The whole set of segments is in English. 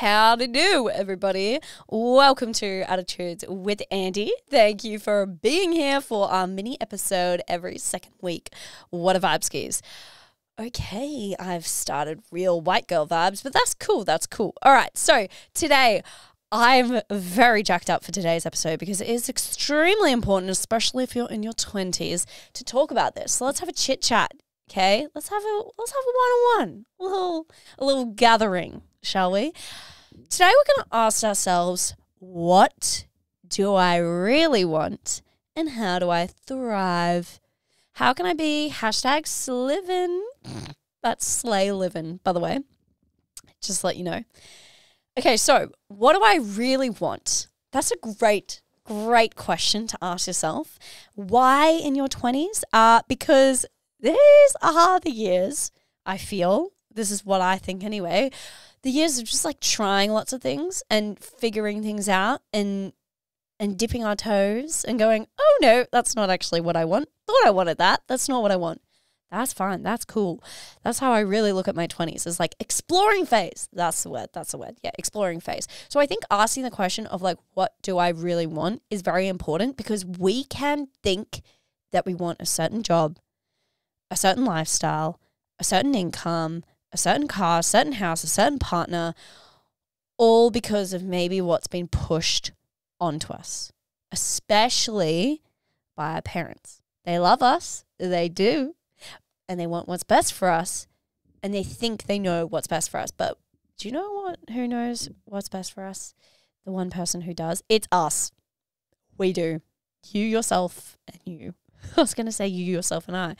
Howdy do, everybody. Welcome to Attitudes with Andy. Thank you for being here for our mini episode every second week. What a vibe skis. Okay, I've started real white girl vibes, but that's cool. That's cool. All right, so today I'm very jacked up for today's episode because it is extremely important, especially if you're in your 20s, to talk about this. So let's have a chit chat. Okay, let's have a one-on-one, a little gathering, shall we? Today we're going to ask ourselves, what do I really want and how do I thrive? How can I be #slivin'? That's slay living, by the way. Just to let you know. Okay, so what do I really want? That's a great question to ask yourself. Why in your 20s? Because these are the years, I feel, this is what I think anyway, the years of just like trying lots of things and figuring things out and dipping our toes and going, oh no, that's not actually what I want. Thought I wanted that. That's not what I want. That's fine. That's cool. That's how I really look at my 20s, is like exploring phase. That's the word. Yeah, exploring phase. So I think asking the question of like, what do I really want is very important, because we can think that we want a certain job, a certain lifestyle, a certain income, a certain car, a certain house, a certain partner, all because of maybe what's been pushed onto us, especially by our parents. They love us, they do, and they want what's best for us, and they think they know what's best for us. But do you know who knows what's best for us? The one person who does. It's us. We do. You, yourself, and you. I was going to say you, yourself, and I.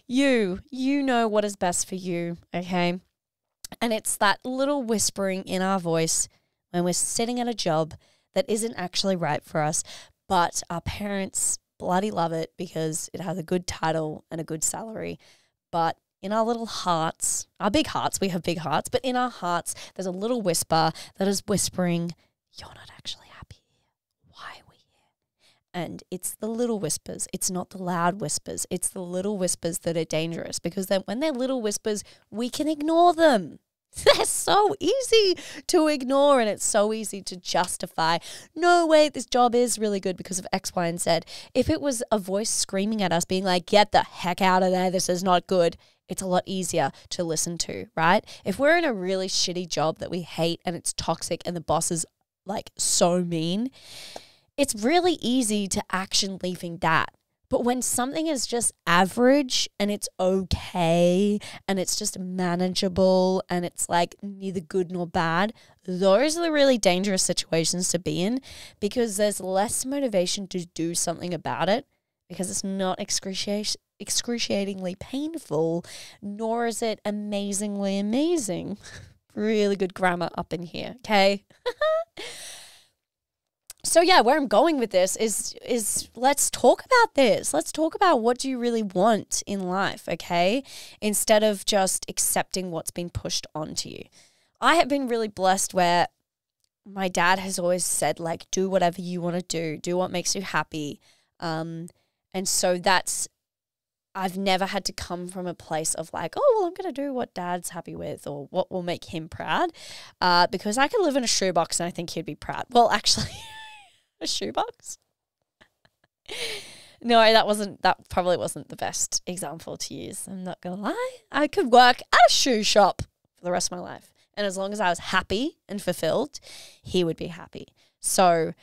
You know what is best for you, okay? And it's that little whispering in our voice when we're sitting at a job that isn't actually right for us, but our parents bloody love it because it has a good title and a good salary. But in our little hearts, our big hearts, we have big hearts, but in our hearts, there's a little whisper that is whispering, you're not actually happy here. Why are we here? And it's the little whispers. It's not the loud whispers. It's the little whispers that are dangerous, because then when they're little whispers, we can ignore them. They're so easy to ignore, and it's so easy to justify, no, wait, this job is really good because of X, Y, and Z. If it was a voice screaming at us being like, get the heck out of there, this is not good, it's a lot easier to listen to, right? If we're in a really shitty job that we hate and it's toxic and the boss is like so mean, it's really easy to action leaving that. But when something is just average and it's okay and it's just manageable and it's like neither good nor bad, those are the really dangerous situations to be in, because there's less motivation to do something about it, because it's not excruciatingly painful, nor is it amazingly amazing. Really good grammar up in here, okay? So yeah, where I'm going with this is let's talk about this. Let's talk about, what do you really want in life, okay? Instead of just accepting what's been pushed onto you. I have been really blessed where my dad has always said, like, do whatever you want to do what makes you happy. And so I've never had to come from a place of like, oh, well, I'm going to do what dad's happy with or what will make him proud, because I could live in a shoebox and I think he'd be proud. Well, actually... A shoebox? No, that probably wasn't the best example to use. I'm not going to lie. I could work at a shoe shop for the rest of my life. And as long as I was happy and fulfilled, he would be happy. So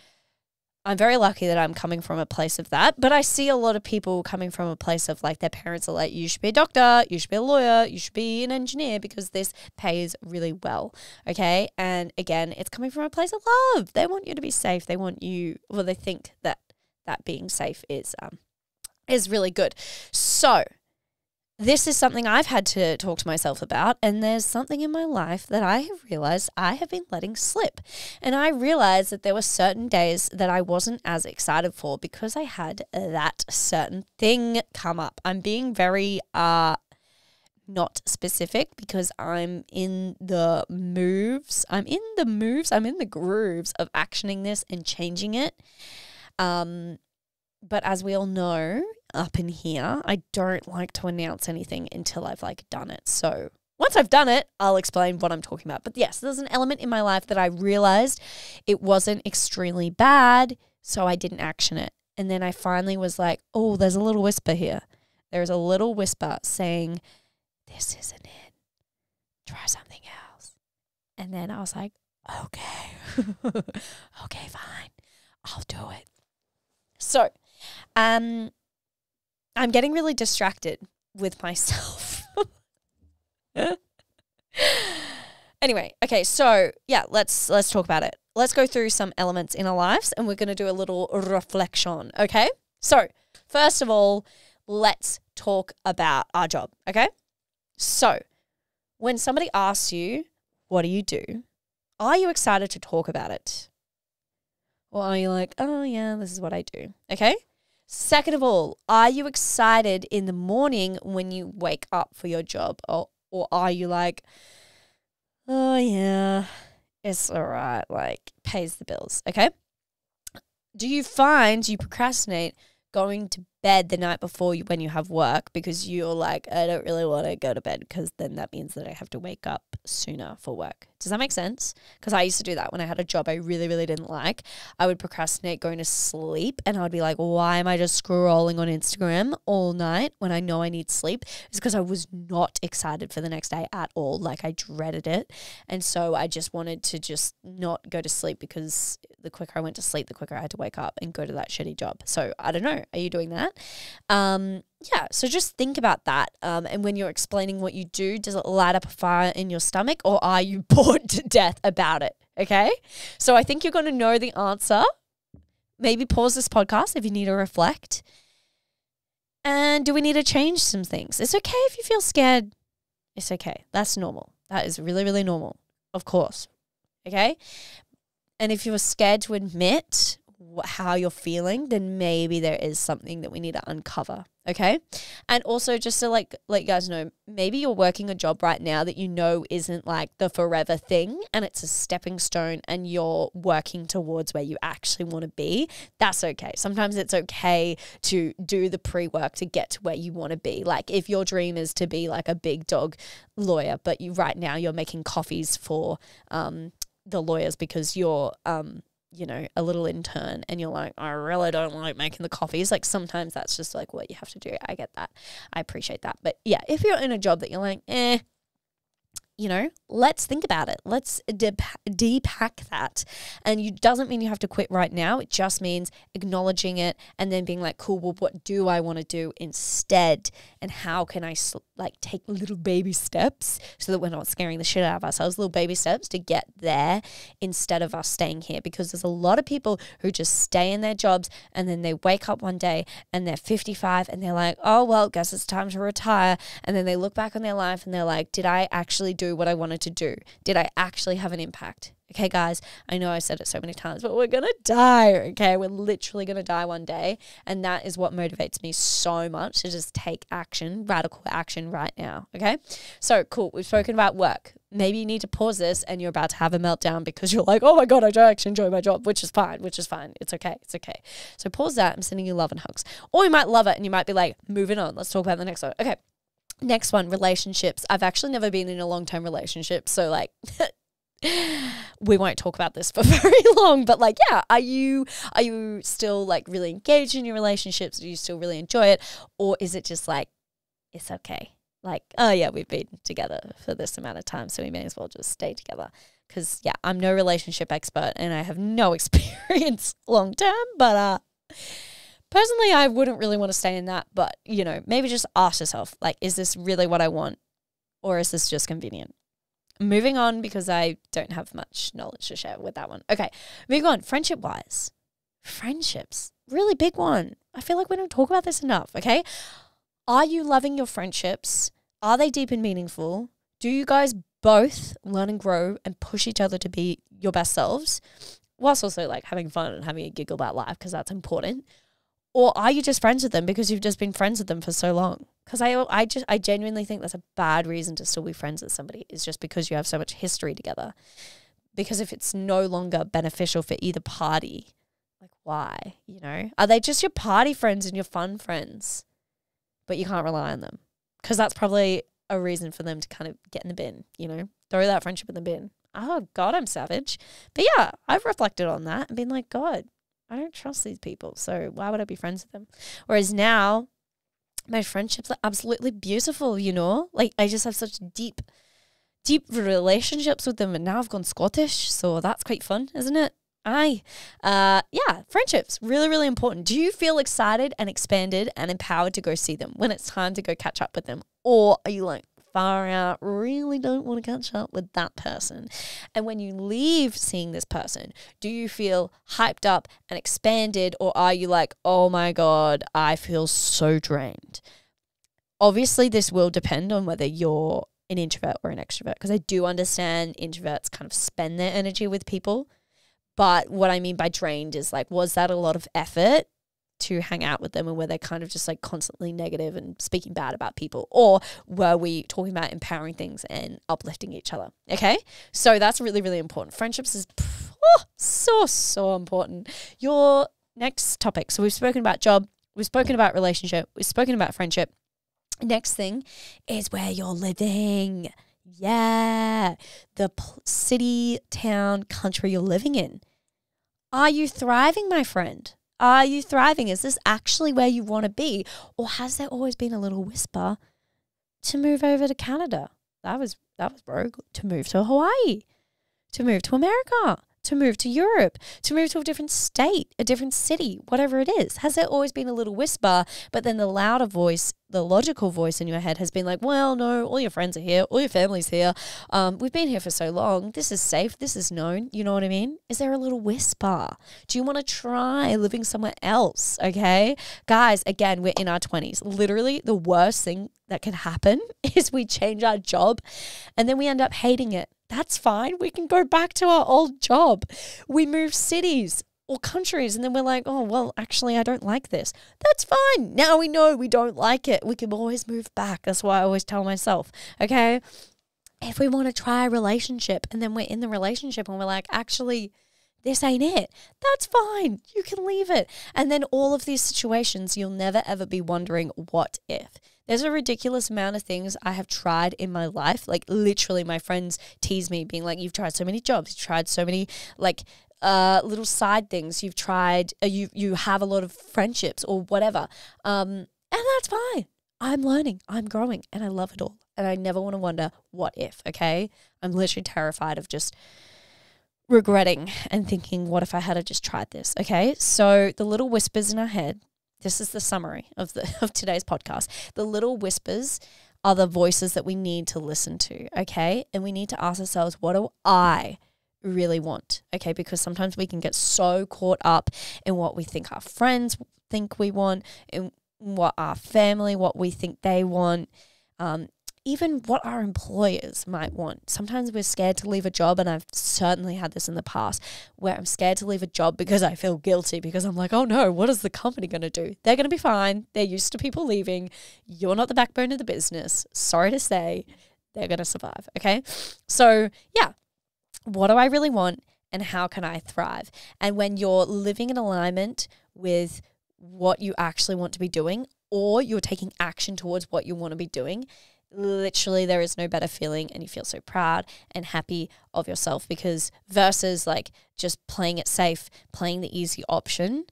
I'm very lucky that I'm coming from a place of that. But I see a lot of people coming from a place of like, their parents are like, you should be a doctor, you should be a lawyer, you should be an engineer because this pays really well. Okay. And again, it's coming from a place of love. They want you to be safe. They want you, well, they think that being safe is really good. So this is something I've had to talk to myself about, and there's something in my life that I have realized I have been letting slip. And I realized that there were certain days that I wasn't as excited for because I had that certain thing come up. I'm being very not specific because I'm in the moves. I'm in the grooves of actioning this and changing it. But as we all know, up in here, I don't like to announce anything until I've like done it. So Once I've done it, I'll explain what I'm talking about. But yes, there's an element in my life that I realized it wasn't extremely bad, so I didn't action it. And then I finally was like, oh, there's a little whisper here. There's a little whisper saying, this isn't it. Try something else. And then I was like, okay. Okay, fine. I'll do it. So, I'm getting really distracted with myself. Anyway, okay, so yeah, let's talk about it. Let's go through some elements in our lives and we're going to do a little reflection, okay? So, first of all, let's talk about our job, okay? So, when somebody asks you, what do? Are you excited to talk about it? Or are you like, oh yeah, this is what I do, okay? Second of all, are you excited in the morning when you wake up for your job? Or are you like, oh yeah, it's all right, like pays the bills, okay? Do you find you procrastinate going to bed the night before when you have work because you're like, I don't really want to go to bed because then that means that I have to wake up sooner for work? Does that make sense? Because I used to do that when I had a job I really, really didn't like. I would procrastinate going to sleep and I would be like, why am I just scrolling on Instagram all night when I know I need sleep? It's because I was not excited for the next day at all. Like I dreaded it. And so I just wanted to just not go to sleep because the quicker I went to sleep, the quicker I had to wake up and go to that shitty job. So I don't know. Are you doing that? Yeah, so just think about that. And when you're explaining what you do, does it light up a fire in your stomach or are you bored to death about it? Okay, so I think you're going to know the answer. Maybe pause this podcast if you need to reflect. And do we need to change some things? It's okay if you feel scared. It's okay. That's normal. That is really, really normal, of course. Okay, and if you're scared to admit how you're feeling, then maybe there is something that we need to uncover, okay? And also just to like let you guys know, maybe you're working a job right now that you know isn't like the forever thing and it's a stepping stone and you're working towards where you actually want to be. That's okay. Sometimes it's okay to do the pre-work to get to where you want to be. Like if your dream is to be like a big dog lawyer, but right now you're making coffees for the lawyers because you're you know, a little intern and you're like, I really don't like making the coffees. Like sometimes that's just like what you have to do. I get that. I appreciate that. But yeah, if you're in a job that you're like, you know, let's think about it. Let's depack that. And it doesn't mean you have to quit right now. It just means acknowledging it and then being like, cool, well, what do I want to do instead? And how can I like take little baby steps so that we're not scaring the shit out of ourselves, little baby steps to get there instead of us staying here? Because there's a lot of people who just stay in their jobs and then they wake up one day and they're 55 and they're like, oh, well, guess it's time to retire. And then they look back on their life and they're like, did I actually do what I wanted to do? Did I actually have an impact? Okay, guys, I know I said it so many times, but we're going to die, okay? We're literally going to die one day, and that is what motivates me so much to just take action, radical action right now, okay? So, cool, we've spoken about work. Maybe you need to pause this and you're about to have a meltdown because you're like, oh my God, I don't actually enjoy my job, which is fine. It's okay. So pause that. I'm sending you love and hugs. Or you might love it and you might be like, moving on. Let's talk about the next one. Okay. Next one, relationships. I've actually never been in a long-term relationship, so like we won't talk about this for very long, but like, yeah, are you still like really engaged in your relationships? Do you still really enjoy it? Or is it just like, it's okay? Like, oh yeah, we've been together for this amount of time, so we may as well just stay together. Because yeah, I'm no relationship expert and I have no experience long-term, but personally, I wouldn't really want to stay in that, but, you know, maybe just ask yourself, like, is this really what I want or is this just convenient? Moving on because I don't have much knowledge to share with that one. Okay, moving on, friendship-wise. Friendships, really big one. I feel like we don't talk about this enough, okay? Are you loving your friendships? Are they deep and meaningful? Do you guys both learn and grow and push each other to be your best selves? Whilst also, like, having fun and having a giggle about life because that's important. Or are you just friends with them because you've just been friends with them for so long? Because I genuinely think that's a bad reason to still be friends with somebody, is just because you have so much history together. Because if it's no longer beneficial for either party, like why, you know? Are they just your party friends and your fun friends, but you can't rely on them? Because that's probably a reason for them to kind of get in the bin, you know, throw that friendship in the bin. Oh, God, I'm savage. But yeah, I've reflected on that and been like, God, I don't trust these people. So why would I be friends with them? Whereas now, my friendships are absolutely beautiful, you know? Like, I just have such deep relationships with them. And now I've gone Scottish. So that's quite fun, isn't it? Yeah, friendships, really, really important. Do you feel excited and expanded and empowered to go see them when it's time to go catch up with them? Or are you like, far out, really don't want to catch up with that person? And when you leave seeing this person, do you feel hyped up and expanded, or are you like, oh my God, I feel so drained? Obviously, this will depend on whether you're an introvert or an extrovert, because I do understand introverts kind of spend their energy with people. But what I mean by drained is like, was that a lot of effort to hang out with them, and were they kind of just like constantly negative and speaking bad about people? Or were we talking about empowering things and uplifting each other? Okay. So that's really, really important. Friendships is so important. Your next topic. So we've spoken about job, we've spoken about relationship, we've spoken about friendship. Next thing is where you're living. Yeah. The city, town, country you're living in. Are you thriving, my friend? Are you thriving? Is this actually where you want to be? Or has there always been a little whisper to move over to Canada? That was broke. To move to Hawaii, to move to America, to move to Europe, to move to a different state, a different city, whatever it is. Has there always been a little whisper, but then the louder voice, the logical voice in your head has been like, well, no, all your friends are here, all your family's here. We've been here for so long. This is safe. This is known. You know what I mean? Is there a little whisper? Do you want to try living somewhere else? Okay. Guys, again, we're in our 20s. Literally the worst thing that can happen is we change our job and then we end up hating it. That's fine. We can go back to our old job. We move cities or countries and then we're like, oh, well, actually, I don't like this. That's fine. Now we know we don't like it. We can always move back. That's why I always tell myself, okay, if we want to try a relationship and then we're in the relationship and we're like, actually, this ain't it. That's fine. You can leave it. And then all of these situations, you'll never, ever be wondering what if. There's a ridiculous amount of things I have tried in my life. Like literally my friends tease me being like, you've tried so many jobs. You've tried so many like little side things. You've tried, you have a lot of friendships or whatever. And that's fine. I'm learning. I'm growing and I love it all. And I never want to wonder what if, okay? I'm literally terrified of just regretting and thinking, what if I had just tried this? Okay. So the little whispers in our head, this is the summary of today's podcast. The little whispers are the voices that we need to listen to. Okay. And we need to ask ourselves, what do I really want? Okay. Because sometimes we can get so caught up in what we think our friends think we want, in what our family, what we think they want, even what our employers might want. Sometimes we're scared to leave a job, and I've certainly had this in the past where I'm scared to leave a job because I feel guilty, because I'm like, oh no, what is the company going to do? They're going to be fine. They're used to people leaving. You're not the backbone of the business. Sorry to say, they're going to survive. Okay. So yeah, what do I really want and how can I thrive? And when you're living in alignment with what you actually want to be doing, or you're taking action towards what you want to be doing, literally there is no better feeling, and you feel so proud and happy of yourself, because versus like just playing it safe, playing the easy option,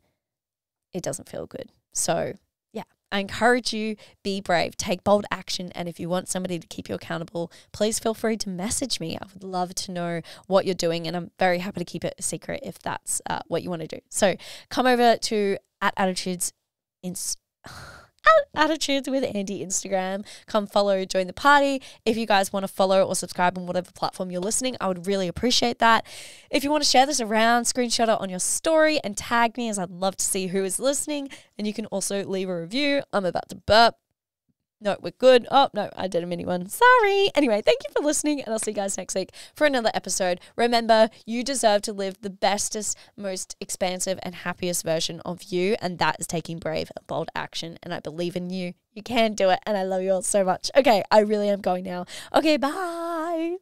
it doesn't feel good. So yeah, I encourage you, be brave, take bold action. And if you want somebody to keep you accountable, please feel free to message me. I would love to know what you're doing, and I'm very happy to keep it a secret if that's what you want to do. So come over to @attitudes Attitudes with Andy Instagram. Come follow, join the party. If you guys want to follow or subscribe on whatever platform you're listening, I would really appreciate that. If you want to share this around, screenshot it on your story and tag me, as I'd love to see who is listening. And you can also leave a review. I'm about to burp. No, we're good. Oh, no, I did a mini one. Sorry. Anyway, thank you for listening, and I'll see you guys next week for another episode. Remember, you deserve to live the bestest, most expansive, and happiest version of you, and that is taking brave and bold action, and I believe in you. You can do it, and I love you all so much. Okay, I really am going now. Okay, bye.